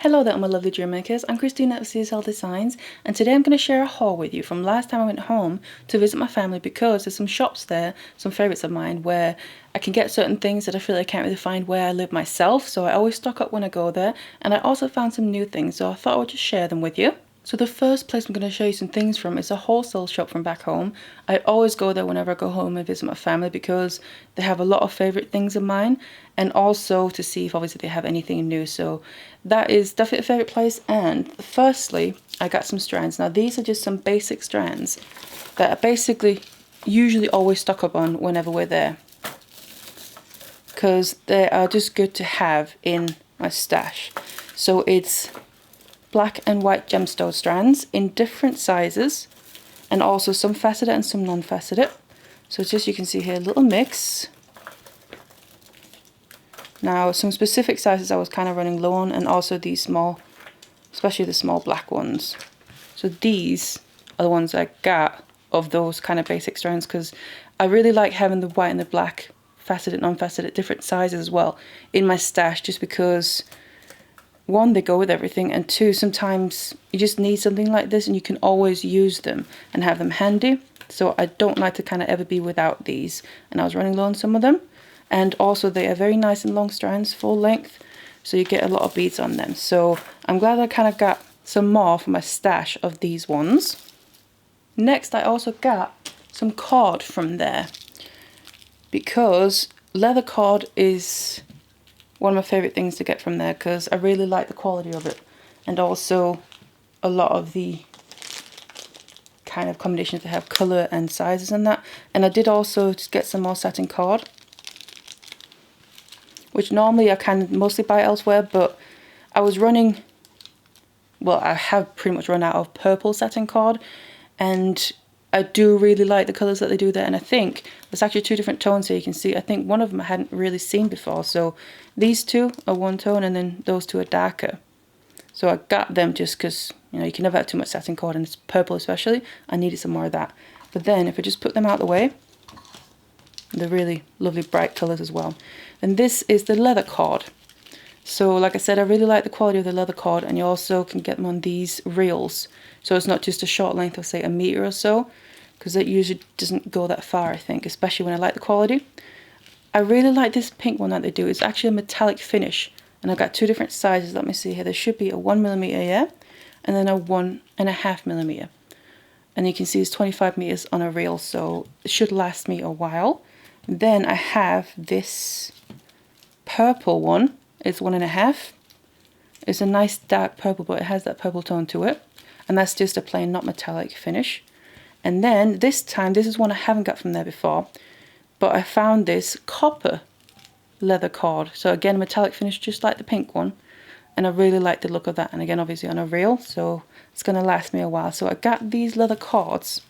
Hello there, my lovely jewelry makers. I'm Christina of CSLdesigns, and today I'm going to share a haul with you from last time I went home to visit my family, because there's some shops there, some favourites of mine, where I can get certain things that I feel I can't really find where I live myself, so I always stock up when I go there. And I also found some new things, so I thought I would just share them with you. So the first place I'm going to show you some things from is a wholesale shop from back home. I always go there whenever I go home and visit my family, because they have a lot of favourite things of mine, and also to see if obviously they have anything new. So that is definitely a favourite place. And firstly, I got some strands. Now these are just some basic strands that I basically usually always stock up on whenever we're there, because they are just good to have in my stash. So it's black and white gemstone strands in different sizes, and also some faceted and some non-faceted. So it's just, you can see here, a little mix. Now some specific sizes I was kind of running low on, and also these small, especially the small black ones. So these are the ones I got of those kind of basic strands, because I really like having the white and the black, faceted, non-faceted, different sizes as well in my stash, just because one, they go with everything, and two, sometimes you just need something like this and you can always use them and have them handy. So I don't like to kind of ever be without these, and I was running low on some of them. And also they are very nice and long strands, full length, so you get a lot of beads on them. So I'm glad I kind of got some more for my stash of these ones. Next, I also got some cord from there, because leather cord is one of my favourite things to get from there, because I really like the quality of it, and also a lot of the kind of combinations they have, colour and sizes and that. And I did also just get some more satin cord, which normally I kind of mostly buy elsewhere, but I was running, well, I have pretty much run out of purple satin cord, and I do really like the colours that they do there. And I think there's actually two different tones here, you can see. I think one of them I hadn't really seen before. So these two are one tone, and then those two are darker. So I got them just because, you know, you can never have too much satin cord, and it's purple especially. I needed some more of that. But then if I just put them out of the way, they're really lovely bright colours as well. And this is the leather cord. So like I said, I really like the quality of the leather cord, and you also can get them on these reels. So it's not just a short length of, say, a metre or so, because it usually doesn't go that far, I think, especially when I like the quality. I really like this pink one that they do. It's actually a metallic finish, and I've got two different sizes. Let me see here. There should be a 1mm here, and then a 1.5mm. And you can see it's 25 meters on a reel, so it should last me a while. And then I have this purple one. It's 1.5. It's a nice dark purple, but it has that purple tone to it. And that's just a plain, not metallic finish. And then this time, this is one I haven't got from there before, but I found this copper leather cord. So again, metallic finish, just like the pink one. And I really like the look of that. And again, obviously on a reel, so it's going to last me a while. So I got these leather cords.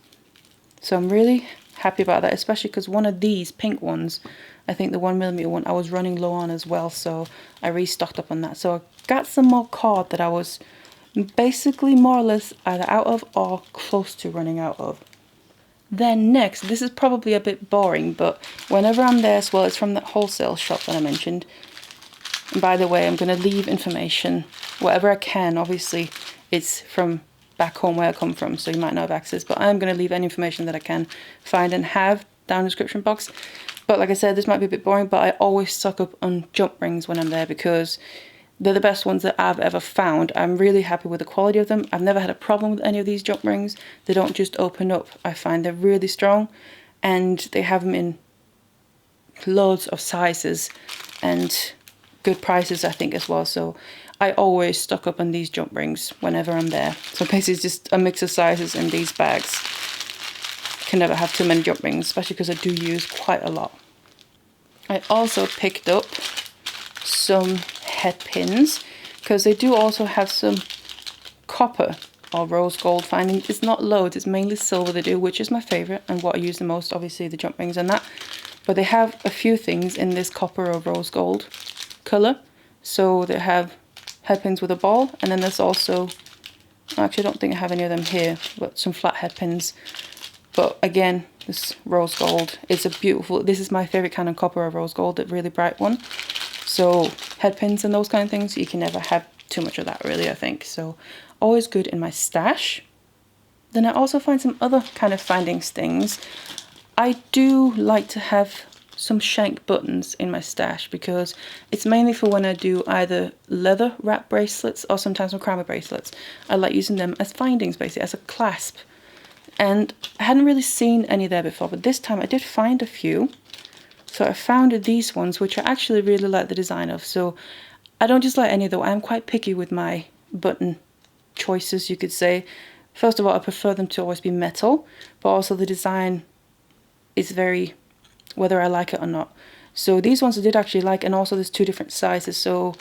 So I'm really happy about that, especially because one of these pink ones, I think the 1mm one, I was running low on as well. So I restocked up on that. So I got some more cord that I was basically more or less either out of or close to running out of. Then next, this is probably a bit boring, but whenever I'm there as well, it's from that wholesale shop that I mentioned. And by the way, I'm going to leave information, whatever I can. Obviously, it's from back home where I come from, so you might not have access, but I'm going to leave any information that I can find and have down in the description box. But like I said, this might be a bit boring, but I always stock up on jump rings when I'm there, because they're the best ones that I've ever found. I'm really happy with the quality of them. I've never had a problem with any of these jump rings. They don't just open up. I find they're really strong, and they have them in loads of sizes and good prices, I think, as well. So I always stock up on these jump rings whenever I'm there. So basically it's just a mix of sizes in these bags. Can never have too many jump rings, especially because I do use quite a lot. I also picked up some head pins, because they do also have some copper or rose gold finding. It's not loads, it's mainly silver they do, which is my favourite and what I use the most, obviously the jump rings and that. But they have a few things in this copper or rose gold colour. So they have head pins with a ball, and then there's also, actually I don't think I have any of them here, but some flat head pins. But again, this rose gold, it's a beautiful, this is my favourite kind of copper or rose gold, that really bright one. So head pins and those kind of things, you can never have too much of that really, I think. So always good in my stash. Then I also find some other kind of findings things. I do like to have some shank buttons in my stash because it's mainly for when I do either leather wrap bracelets or sometimes macrame bracelets. I like using them as findings, basically, as a clasp. And I hadn't really seen any there before, but this time I did find a few. So I found these ones, which I actually really like the design of. So I don't just like any though, I'm quite picky with my button choices, you could say. First of all, I prefer them to always be metal, but also the design is very, whether I like it or not. So these ones I did actually like, and also there's two different sizes. So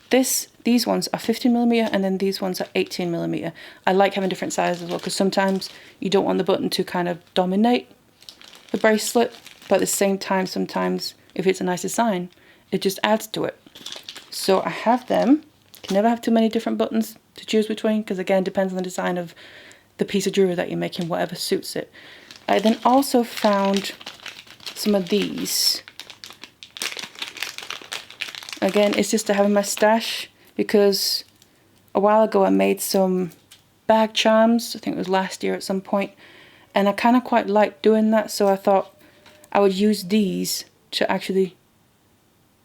these ones are 15mm and then these ones are 18mm. I like having different sizes as well because sometimes you don't want the button to kind of dominate the bracelet, but at the same time sometimes if it's a nice design it just adds to it. So I have them. You can never have too many different buttons to choose between because again, it depends on the design of the piece of jewellery that you're making, whatever suits it. I then also found some of these. Again, it's just to have in my stash because a while ago I made some bag charms. I think it was last year at some point, and I kind of quite liked doing that, so I thought I would use these to actually,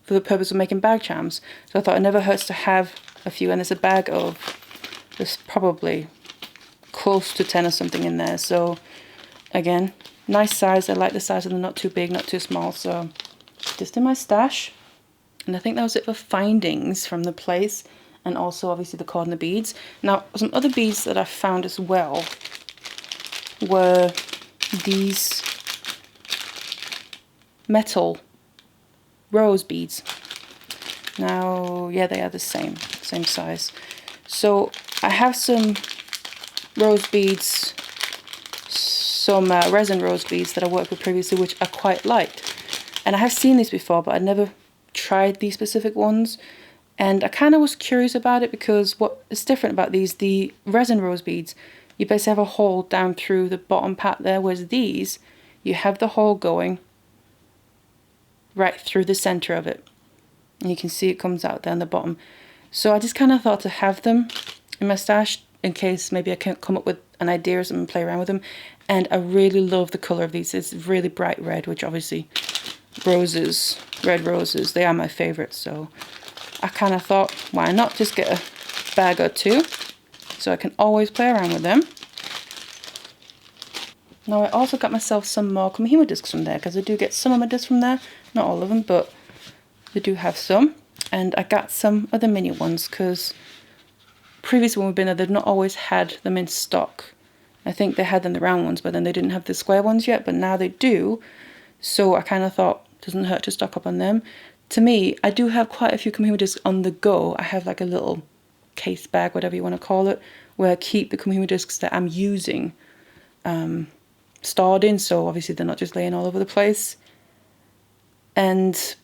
for the purpose of making bag charms. So I thought it never hurts to have a few, and there's a bag of, there's probably close to 10 or something in there. So again, nice size. I like the size of them, not too big, not too small. So just in my stash. And I think that was it for findings from the place, and also obviously the cord and the beads. Now some other beads that I found as well were these metal rose beads. Now yeah, they are the same size. So I have some rose beads, some resin rose beads that I worked with previously, which I quite liked, and I have seen these before, but I'd never tried these specific ones, and I kind of was curious about it because what is different about these, the resin rose beads, you basically have a hole down through the bottom part there, whereas these, you have the hole going right through the center of it, and you can see it comes out there on the bottom. So I just kind of thought to have them in my stash in case maybe I can't come up with an idea or something and play around with them. And I really love the color of these. It's really bright red, which obviously roses, red roses, they are my favorite. So I kind of thought, why not just get a bag or two so I can always play around with them. Now I also got myself some more Kumihimo discs from there because I do get some of my discs from there, not all of them, but they do have some. And I got some other mini ones because previously when we've been there, they've not always had them in stock. I think they had them the round ones, but then they didn't have the square ones yet, but now they do. So I kind of thought, doesn't hurt to stock up on them. To me, I do have quite a few Kumihimo discs on the go. I have like a little case bag, whatever you want to call it, where I keep the Kumihimo discs that I'm using stored in, so obviously they're not just laying all over the place. And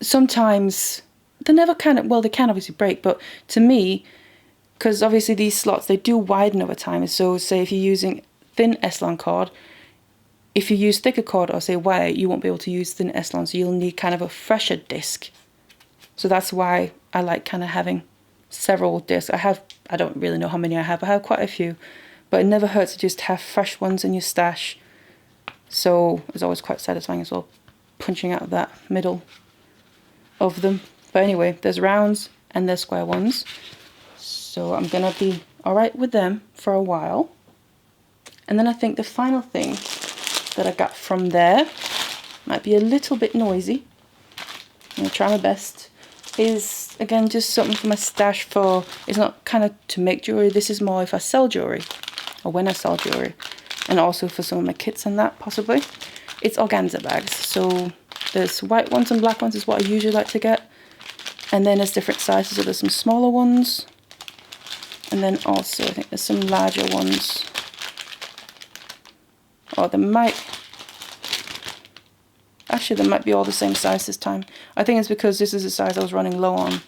sometimes they never kind of, well, they can obviously break, but to me, because obviously these slots, they do widen over time. So say if you're using thin S-Lon cord, if you use thicker cord or say wire, you won't be able to use thin S-Lon, so you'll need kind of a fresher disc. So that's why I like kind of having several discs. I don't really know how many I have quite a few, but it never hurts to just have fresh ones in your stash. So it's always quite satisfying as well, punching out that middle of them. But anyway, there's rounds and there's square ones. So I'm gonna be all right with them for a while. And then I think the final thing that I got from there, might be a little bit noisy, I'm gonna try my best, is again just something for my stash for, it's not kind of to make jewellery, this is more if I sell jewellery, or when I sell jewellery, and also for some of my kits and that possibly. It's organza bags, so there's white ones and black ones is what I usually like to get, and then there's different sizes, so there's some smaller ones, and then also I think there's some larger ones. Or they might, actually they might be all the same size this time. I think it's because this is the size I was running low on.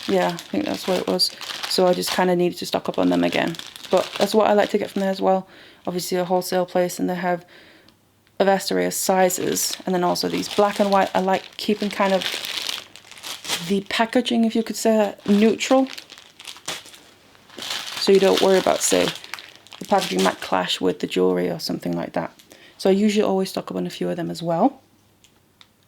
Yeah, I think that's what it was. So I just kind of needed to stock up on them again. But that's what I like to get from there as well. Obviously a wholesale place, and they have a vast array of sizes. And then also these black and white, I like keeping kind of the packaging, if you could say, neutral. So you don't worry about, say, the packaging might clash with the jewellery or something like that. So I usually always stock up on a few of them as well.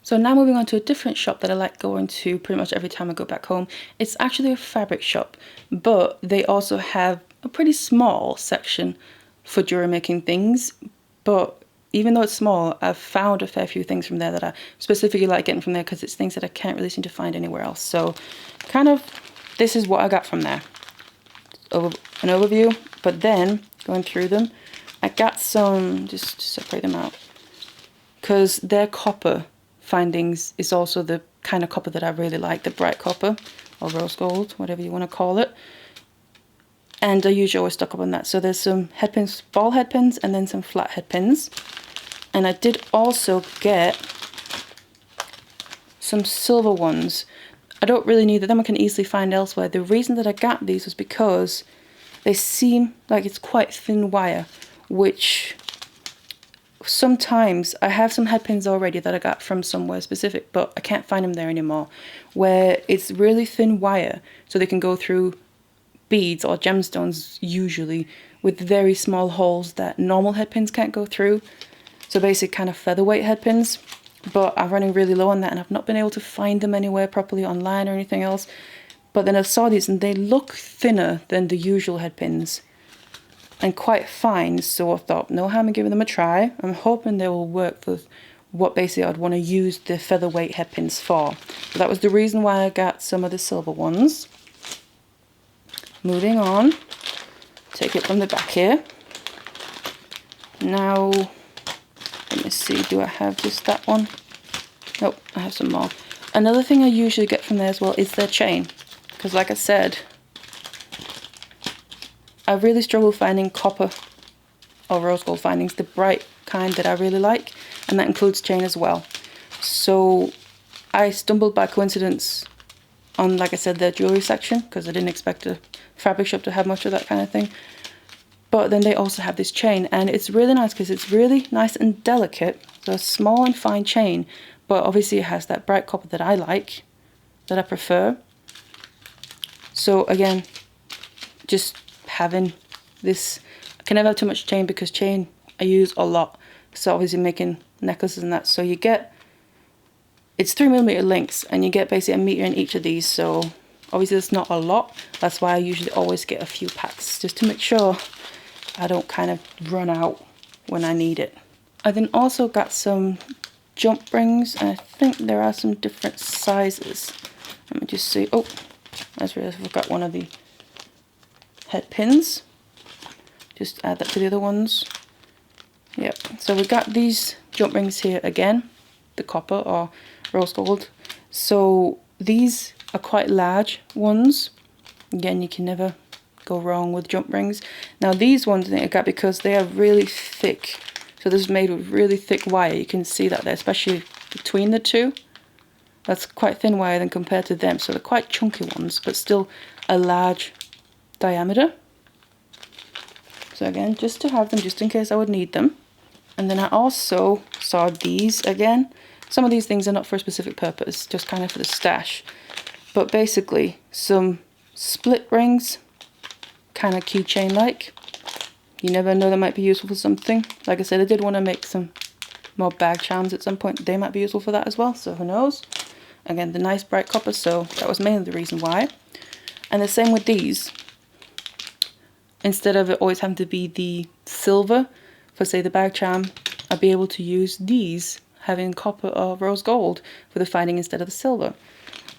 So now moving on to a different shop that I like going to pretty much every time I go back home. It's actually a fabric shop, but they also have a pretty small section for jewellery making things. But even though it's small, I've found a fair few things from there that I specifically like getting from there because it's things that I can't really seem to find anywhere else. So kind of, this is what I got from there. An overview, but then going through them, I got some, just to separate them out, because their copper findings is also the kind of copper that I really like, the bright copper or rose gold, whatever you want to call it. And I usually always stock up on that. So there's some head pins, ball head pins, and then some flat head pins. And I did also get some silver ones. I don't really need them, I can easily find elsewhere. The reason that I got these was because they seem like it's quite thin wire, which sometimes I have some head pins already that I got from somewhere specific, but I can't find them there anymore, where it's really thin wire, so they can go through beads or gemstones usually with very small holes that normal head pins can't go through. So basically kind of featherweight head pins, but I'm running really low on that and I've not been able to find them anywhere properly online or anything else. But then I saw these and they look thinner than the usual head pins and quite fine, so I thought no harm in giving them a try. I'm hoping they will work with what basically I'd want to use the featherweight head pins for. So that was the reason why I got some of the silver ones. Moving on, take it from the back here. Now, let me see, do I have just that one? Nope, I have some more. Another thing I usually get from there as well is their chain, because like I said, I really struggle finding copper or rose gold findings, the bright kind that I really like, and that includes chain as well. So I stumbled by coincidence on, like I said, their jewellery section, because I didn't expect a fabric shop to have much of that kind of thing. But then they also have this chain, and it's really nice because it's really nice and delicate. So a small and fine chain, but obviously it has that bright copper that I like, that I prefer. So again, just having this, I can never have too much chain because chain I use a lot. So obviously making necklaces and that. So you get, it's 3mm links and you get basically 1 meter in each of these. So obviously it's not a lot. That's why I usually always get a few packs just to make sure I don't kind of run out when I need it. I then also got some jump rings, and I think there are some different sizes. Let me just see. Oh, I just realized I forgot one of the head pins. Just add that to the other ones. Yep, so we got these jump rings here again, the copper or rose gold. So these are quite large ones. Again, you can never go wrong with jump rings. Now these ones I think I got because they are really thick. So this is made with really thick wire. You can see that there, especially between the two. That's quite thin wire than compared to them. So they're quite chunky ones, but still a large diameter. So again, just to have them, just in case I would need them. And then I also saw these again. Some of these things are not for a specific purpose, just kind of for the stash. But basically, some split rings, kind of keychain like. You never know, they might be useful for something. Like I said, I did want to make some more bag charms at some point. They might be useful for that as well, so who knows. Again, the nice bright copper, so that was mainly the reason why. And the same with these. Instead of it always having to be the silver for, say, the bag charm, I'd be able to use these, having copper or rose gold for the finding instead of the silver.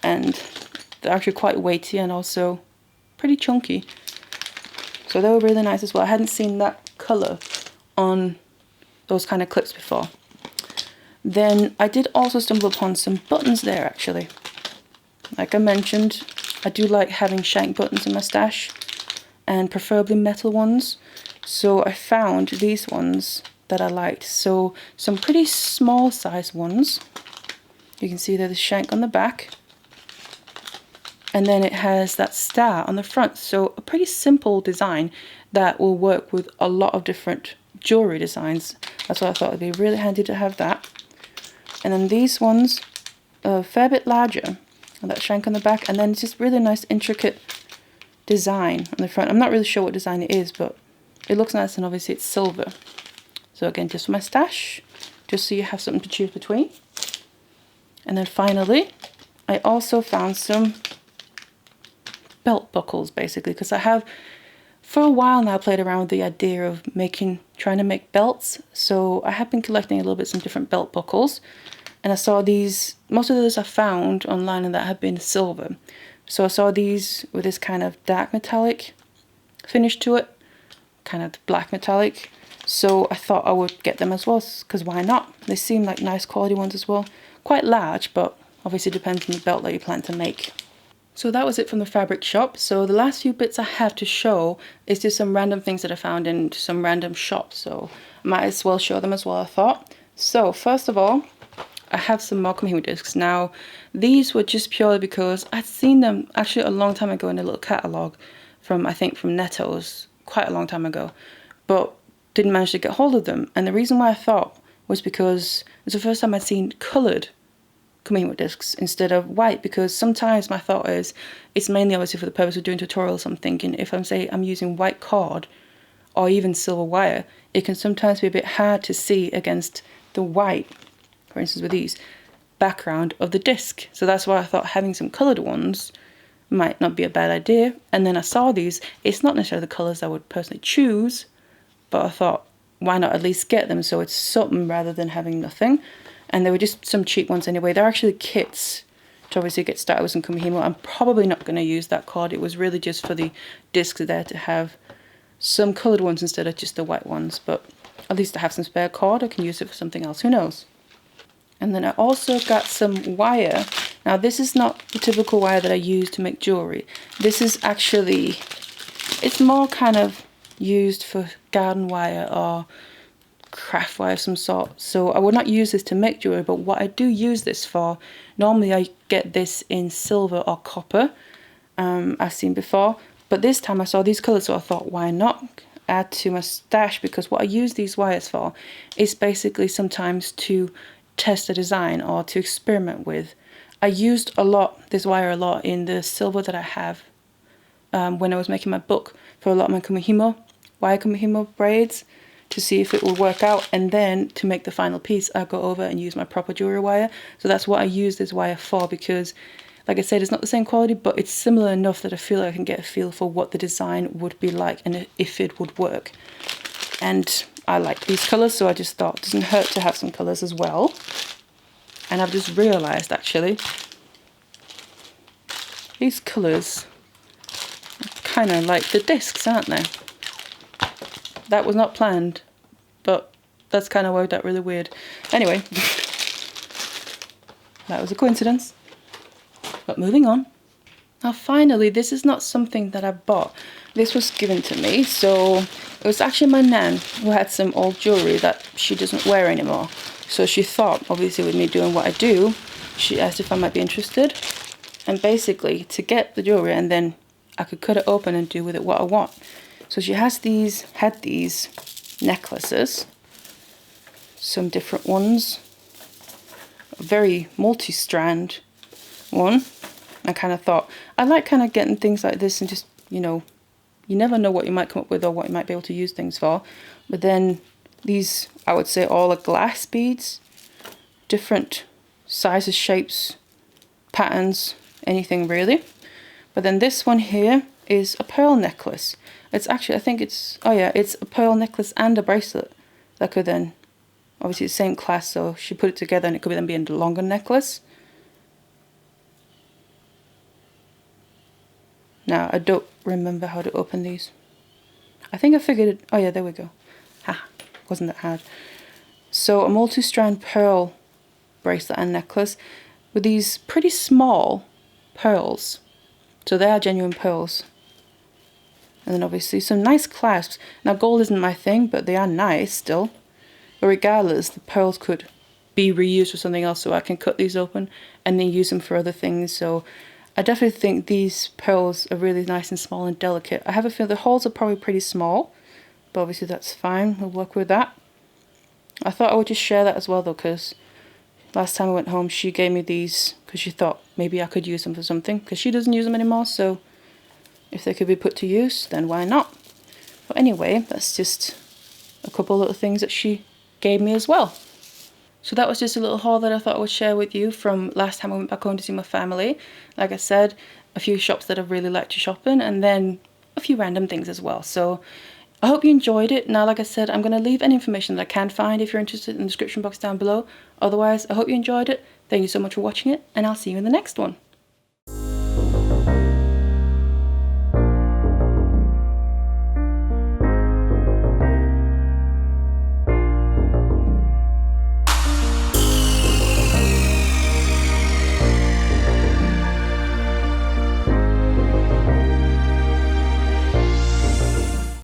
And they're actually quite weighty and also pretty chunky. So they were really nice as well. I hadn't seen that colour on those kind of clips before. Then I did also stumble upon some buttons there actually. Like I mentioned, I do like having shank buttons in my stash, and preferably metal ones. So I found these ones that I liked. So some pretty small size ones. You can see there's a shank on the back. And then it has that star on the front. So a pretty simple design that will work with a lot of different jewellery designs. That's why I thought it'd be really handy to have that. And then these ones are a fair bit larger. and that shank on the back, and then it's just really nice intricate design on the front. I'm not really sure what design it is, but it looks nice, and obviously it's silver. So again, just for my stash, just so you have something to choose between. And then finally, I also found some belt buckles, basically, because I have for a while now played around with the idea of trying to make belts. So I have been collecting a little bit some different belt buckles, and I saw these, most of those I found online and that have been silver. So I saw these with this kind of dark metallic finish to it, kind of black metallic. So I thought I would get them as well, because why not? They seem like nice quality ones as well. Quite large, but obviously depends on the belt that you plan to make. So that was it from the fabric shop. So the last few bits I have to show is just some random things that I found in some random shops. So I might as well show them as well, I thought. So first of all, I have some more Kumihimo discs. Now, these were just purely because I'd seen them actually a long time ago in a little catalogue from, I think, from Netto's, quite a long time ago, but didn't manage to get hold of them. And the reason why I thought was because it was the first time I'd seen coloured Kumihimo discs instead of white, because sometimes my thought is it's mainly obviously for the purpose of doing tutorials. I'm thinking if I'm using white cord or even silver wire, it can sometimes be a bit hard to see against the white, for instance with these, background of the disc. So that's why I thought having some coloured ones might not be a bad idea. And then I saw these, it's not necessarily the colours I would personally choose, but I thought why not at least get them so it's something rather than having nothing. And they were just some cheap ones anyway. They're actually kits to obviously get started with some Kumihimo. I'm probably not going to use that cord. It was really just for the discs there to have some coloured ones instead of just the white ones. But at least I have some spare cord. I can use it for something else. Who knows? And then I also got some wire. Now this is not the typical wire that I use to make jewellery. This is actually, it's more kind of used for garden wire or craft wire of some sort. So I would not use this to make jewellery, but what I do use this for, normally I get this in silver or copper, I've seen before, but this time I saw these colours, so I thought why not add to my stash, because what I use these wires for is basically sometimes to test a design or to experiment with. I used this wire a lot in the silver that I have when I was making my book for a lot of my Kumihimo, wire Kumihimo braids, to see if it will work out, and then to make the final piece I go over and use my proper jewellery wire. So that's what I use this wire for, because like I said, it's not the same quality, but it's similar enough that I feel like I can get a feel for what the design would be like and if it would work. And I like these colours, so I just thought it doesn't hurt to have some colours as well. And I've just realised actually, these colours are kind of like the discs, aren't they? That was not planned, but that's kind of worked out really weird. Anyway, that was a coincidence. But moving on. Now finally, this is not something that I bought. This was given to me, so it was actually my nan who had some old jewellery that she doesn't wear anymore. So she thought, obviously with me doing what I do, she asked if I might be interested. And basically, to get the jewellery, and then I could cut it open and do with it what I want. So she had these necklaces, some different ones, a very multi-strand one. I kind of thought, I like kind of getting things like this and just, you know, you never know what you might come up with or what you might be able to use things for. But then these, I would say, all are glass beads, different sizes, shapes, patterns, anything really. But then this one here is a pearl necklace. It's actually, I think it's, oh yeah, it's a pearl necklace and a bracelet that could then, obviously the same class, so she put it together and it could then be a longer necklace. Now, I don't remember how to open these. I think I figured it, oh yeah, there we go. Ha, wasn't that hard. So a multi-strand pearl bracelet and necklace with these pretty small pearls. So they are genuine pearls. And then obviously some nice clasps. Now gold isn't my thing, but they are nice still. But regardless, the pearls could be reused for something else, so I can cut these open and then use them for other things. So I definitely think these pearls are really nice and small and delicate. I have a feeling the holes are probably pretty small, but obviously that's fine. We'll work with that. I thought I would just share that as well though, because last time I went home she gave me these because she thought maybe I could use them for something, because she doesn't use them anymore, so if they could be put to use, then why not? But anyway, that's just a couple little things that she gave me as well. So that was just a little haul that I thought I would share with you from last time I went back home to see my family. Like I said, a few shops that I've really liked to shop in, and then a few random things as well. So I hope you enjoyed it. Now, like I said, I'm going to leave any information that I can find if you're interested in the description box down below. Otherwise, I hope you enjoyed it. Thank you so much for watching it, and I'll see you in the next one.